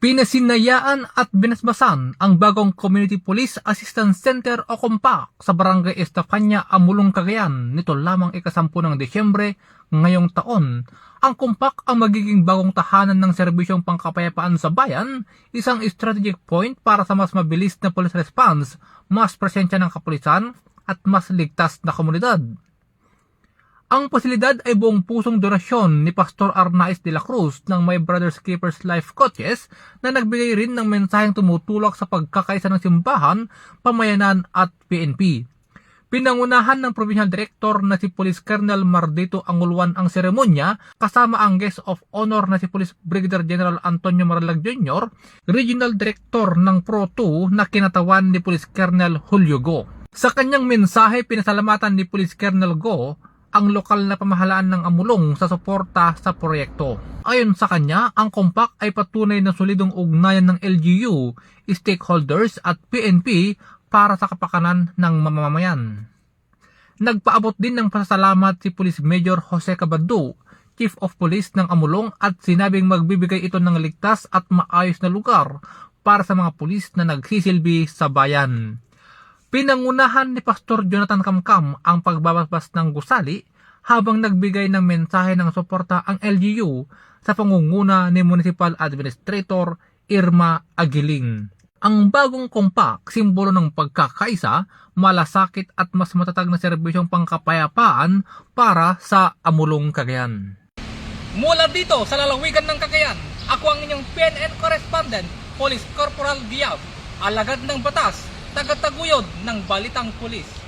Pinasinayaan at binasbasan ang bagong Community Police Assistance Center o COMPAC sa Barangay Estefania, Amulong, Cagayan nito lamang ika-10 ng Desyembre ngayong taon. Ang COMPAC ang magiging bagong tahanan ng serbisyong pangkapayapaan sa bayan, isang strategic point para sa mas mabilis na police response, mas presensya ng kapulisan at mas ligtas na komunidad. Ang pasilidad ay buong pusong donasyon ni Pastor Arnaiz de la Cruz ng My Brothers Keepers Life Coaches na nagbigay rin ng mensaheng tumutulak sa pagkakaisa ng simbahan, pamayanan at PNP. Pinangunahan ng Provincial Director na si Police Colonel Mardito Angulwan ang seremonya kasama ang guest of honor na si Police Brigadier General Antonio Maralag Jr., Regional Director ng Pro 2 na kinatawan ni Police Colonel Julio Go. Sa kanyang mensahe, pinasalamatan ni Police Colonel Go ang lokal na pamahalaan ng Amulong sa suporta sa proyekto. Ayon sa kanya, ang COMPAC ay patunay na solidong ugnayan ng LGU, stakeholders at PNP para sa kapakanan ng mamamayan. Nagpaabot din ng pasasalamat si Police Major Jose Cabando, Chief of Police ng Amulong, at sinabing magbibigay ito ng ligtas at maayos na lugar para sa mga pulis na nagsisilbi sa bayan. Pinangunahan ni Pastor Jonathan Camcam ang pagbabasbas ng gusali habang nagbigay ng mensahe ng suporta ang LGU sa pangunguna ni Municipal Administrator Irma Aguiling. Ang bagong COMPAC, simbolo ng pagkakaisa, malasakit at mas matatag na serbisyong pangkapayapaan para sa Amulong, Cagayan. Mula dito sa lalawigan ng Cagayan, ako ang inyong PNN correspondent, Police Corporal Diab, alagad ng batas, tagataguyod ng Balitang Pulis.